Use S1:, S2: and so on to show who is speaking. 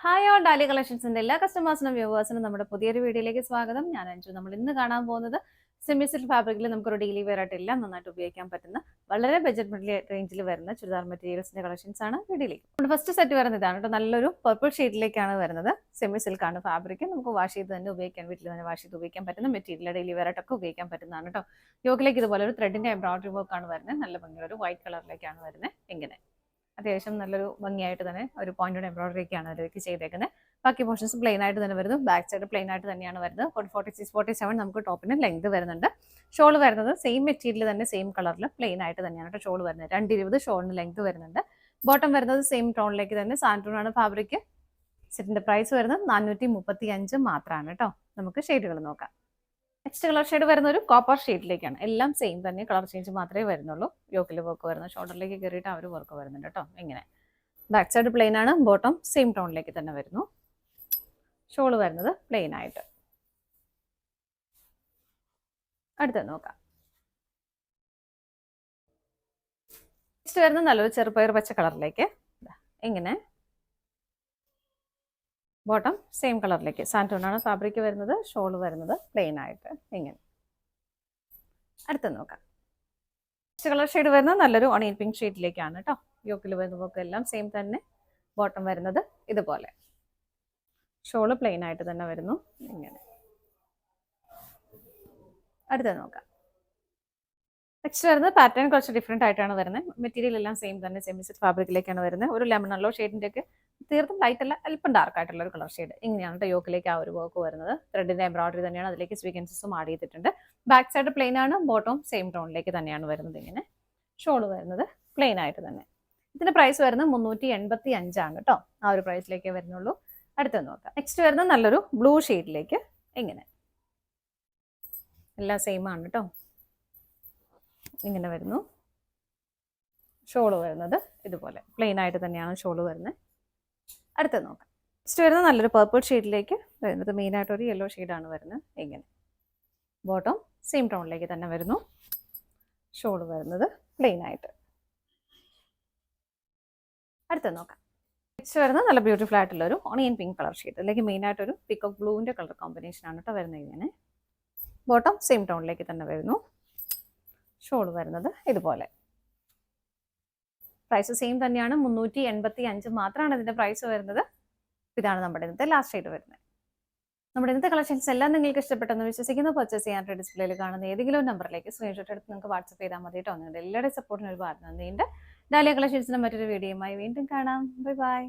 S1: Hi all ഡാലി കളക്ഷൻസിന്റെ എല്ലാ കസ്റ്റമേഴ്സിനും വ്യൂവേഴ്സിനും നമ്മുടെ പുതിയൊരു വീഡിയോയിലേക്ക് സ്വാഗതം. ഞാൻ അഞ്ജു. നമ്മൾ ഇന്ന് കാണാൻ പോകുന്നത് സെമി സിൽക്ക് ഫാബ്രിക്കിൽ നമുക്കൊരു ഡെയിലി വെയർ ആയിട്ട് എല്ലാം നന്നായിട്ട് ഉപയോഗിക്കാൻ പറ്റുന്ന വളരെ ബഡ്ജറ്റ് ഫ്രണ്ട്ലി റേഞ്ചിൽ വരുന്ന ചുരിദാർ മെറ്റീരിയൽസിന്റെ കളക്ഷൻസ് ആണ് വീഡിയോയിലേക്ക്. ഫസ്റ്റ് സെറ്റ് വരുന്നത് ഇതാണ് കേട്ടോ. നല്ലൊരു പർപ്പിൾ ഷെയ്ഡിലേക്കാണ് വരുന്നത്. സെമി സിൽക്ക് ആണ് ഫാബ്രിക്. നമുക്ക് വാഷ് ചെയ്ത് തന്നെ ഉപയോഗിക്കാൻ, വീട്ടിൽ തന്നെ വാഷ് ചെയ്ത് ഉപയോഗിക്കാൻ പറ്റുന്ന മെറ്റീരിയൽ, ഡെയിലി വെയർ ആയിട്ടൊക്കെ ഉപയോഗിക്കാൻ പറ്റുന്നതാണ് കേട്ടോ. യോക്കിലേക്ക് ഇതുപോലെ ഒരു ത്രെഡിന്റെ എംബ്രോയിഡറി വർക്ക് ആണ് വരുന്നത്. നല്ല ഭംഗിയുള്ള ഒരു വൈറ്റ് കളറിലേക്കാണ് വരുന്നത്. ഇങ്ങനെ അത്യാവശ്യം നല്ലൊരു ഭംഗിയായിട്ട് തന്നെ ഒരു പോയിന്റഡ് എംബ്രോയിഡറി ഒക്കെയാണ് അതിലേക്ക് ചെയ്തേക്കുന്നത്. ബാക്കി പോർഷൻസ് പ്ലെയിൻ ആയിട്ട് തന്നെ വരുന്നു. ബാക്ക് സൈഡ് പ്ലെയിൻ ആയിട്ട് തന്നെയാണ് വരുന്നത്. 46-47 നമുക്ക് ടോപ്പിന് ലെങ്ത് വരുന്നുണ്ട്. ഷോൾ വരുന്നത് സെയിം മെറ്റീരിയൽ തന്നെ സെയിം കളറിൽ പ്ലെയിൻ ആയിട്ട് തന്നെയാണ് ഷോൾ വരുന്നത്. 220 ഷോളിന് ലെങ്ത് വരുന്നുണ്ട്. ബോട്ടം വരുന്നത് സെയിം ടോണിലേക്ക് തന്നെ സാൻഡൂൺ ആണ് ഫാബ്രിക്. സെറ്റിന്റെ പ്രൈസ് വരുന്നത് 435 മാത്രമാണ് കേട്ടോ. നമുക്ക് ഷെയ്ഡുകൾ നോക്കാം. നെക്സ്റ്റ് കളർ ഷെയ്ഡ് വരുന്ന ഒരു കോപ്പർ ഷെയ്ഡിലേക്കാണ്. എല്ലാം സെയിം തന്നെ, കളർ ചേഞ്ച് മാത്രമേ വരുന്നുള്ളൂ. യോക്കിൽ വർക്ക് വരുന്ന ഷോൾഡറിലേക്ക് കയറിയിട്ട് ആ ഒരു വർക്ക് വരുന്നുണ്ട് കേട്ടോ. ഇങ്ങനെ ബാക്ക് സൈഡ് പ്ലെയിൻ ആണ്. ബോട്ടം സെയിം ടോണിലേക്ക് തന്നെ വരുന്നു. ഷോൾ വരുന്നത് പ്ലെയിൻ ആയിട്ട്. അടുത്തത് നോക്കാം. നെക്സ്റ്റ് വരുന്നത് നല്ലൊരു ചെറുപയർ പച്ച കളറിലേക്ക്. ഇങ്ങനെ ബോട്ടം സെയിം കളറിലേക്ക് സാൻഡൂൺ ആണ് ഫാബ്രിക് വരുന്നത്. ഷോൾ വരുന്നത് പ്ലെയിൻ ആയിട്ട് ഇങ്ങനെ. അടുത്തത് നോക്കാം. നെക്സ്റ്റ് കളർ ഷെയ്ഡ് വരുന്നത് നല്ലൊരു ഓണിയൻ പിങ്ക് ഷെയ്ഡിലേക്കാണ് കേട്ടോ. യോക്കിൽ വരുന്നതൊക്കെ എല്ലാം സെയിം തന്നെ. ബോട്ടം വരുന്നത് ഇതുപോലെ. ഷോള് പ്ലെയിൻ ആയിട്ട് തന്നെ വരുന്നു ഇങ്ങനെ. അടുത്തത് നോക്കാം. നെക്സ്റ്റ് വരുന്നത് പാറ്റേൺ കുറച്ച് ഡിഫറെന്റ് ആയിട്ടാണ് വരുന്നത്. മെറ്റീരിയൽ എല്ലാം സെയിം തന്നെ, സെമി സിൽക്ക് ഫാബ്രിക്കിലേക്കാണ് വരുന്നത്. ഒരു ലെമൺ യെല്ലോ ഷെയ്ഡിന്റെ ഒക്കെ തീർത്തും ലൈറ്റ് അല്ല, അല്പം ഡാർക്ക് ആയിട്ടുള്ള ഒരു കളർ ഷെയ്ഡ്. ഇങ്ങനെയാണ് കേട്ടോ യോക്കിലേക്ക് ആ ഒരു വർക്ക് വരുന്നത്. ത്രെഡിന്റെ എംബ്രോയിഡറി തന്നെയാണ്, അതിലേക്ക് സ്വീക്വൻസസും ആഡ് ചെയ്തിട്ടുണ്ട്. ബാക്ക് സൈഡ് പ്ലെയിൻ ആണ്. ബോട്ടം സെയിം ടോണിലേക്ക് തന്നെയാണ് വരുന്നത് ഇങ്ങനെ. ഷോൾ വരുന്നത് പ്ലെയിൻ ആയിട്ട് തന്നെ. ഇതിന്റെ പ്രൈസ് വരുന്നത് 385 ആണ് കേട്ടോ. ആ ഒരു പ്രൈസിലേക്കേ വരുന്നുള്ളൂ. അടുത്തത് നോക്കാം. നെക്സ്റ്റ് വരുന്നത് നല്ലൊരു ബ്ലൂ ഷെയ്ഡിലേക്ക്. ഇങ്ങനെ എല്ലാം സെയിം ആണ് കേട്ടോ. ഇങ്ങനെ വരുന്നു. ഷോള് വരുന്നത് ഇതുപോലെ പ്ലെയിൻ ആയിട്ട് തന്നെയാണ് ഷോള് വരുന്നത്. അടുത്തത് നോക്കാം. നെക്സ്റ്റ് വരുന്നത് നല്ലൊരു പർപ്പിൾ ഷെയ്ഡിലേക്ക് വരുന്നത്. മെയിനായിട്ട് ഒരു യെല്ലോ ഷെയ്ഡാണ് വരുന്നത്. ഇങ്ങനെ ബോട്ടം സെയിം ടോണിലേക്ക് തന്നെ വരുന്നു. ഷോള് വരുന്നത് പ്ലെയിൻ ആയിട്ട്. അടുത്തത് നോക്കാം. നെക്സ്റ്റ് വരുന്നത് നല്ല ബ്യൂട്ടിഫുൾ ആയിട്ടുള്ള ഒരു ഓണിയൻ പിങ്ക് കളർ ഷെയ്ഡ്. അല്ലെങ്കിൽ മെയിനായിട്ടൊരു പിക്കോക്ക് ബ്ലൂവിൻ്റെ കളർ കോമ്പിനേഷൻ ആണ് കേട്ടോ വരുന്നത്. ഇങ്ങനെ ബോട്ടം സെയിം ടോണിലേക്ക് തന്നെ വരുന്നു. ഷോൾ വരുന്നത് ഇതുപോലെ. പ്രൈസ് സെയിം തന്നെയാണ്. 385 മാത്രമാണ് ഇതിന്റെ പ്രൈസ് വരുന്നത്. ഇതാണ് നമ്മുടെ ഇന്നത്തെ ലാസ്റ്റ് ഷെയ്ഡ് വരുന്നത്. നമ്മുടെ ഇന്നത്തെ കളക്ഷൻസ് എല്ലാം നിങ്ങൾക്ക് ഇഷ്ടപ്പെട്ടെന്ന് വിശ്വസിക്കുന്നു. പർച്ചേസ് ചെയ്യാനായിട്ട് ഡിസ്പ്ലേയിൽ കാണുന്ന ഏതെങ്കിലും നമ്പറിലേക്ക് സ്ക്രീൻഷോട്ട് എടുത്ത് നിങ്ങൾക്ക് വാട്സ്ആപ്പ് ചെയ്താൽ മതി കേട്ടോ. നിങ്ങളുടെ എല്ലാവരുടെയും സപ്പോർട്ടിന് ഒരുപാട് നന്ദിയുണ്ട്. ഡാലിയ കളക്ഷൻസിന്റെ മറ്റൊരു വീഡിയോയുമായി വീണ്ടും കാണാം. Bye bye.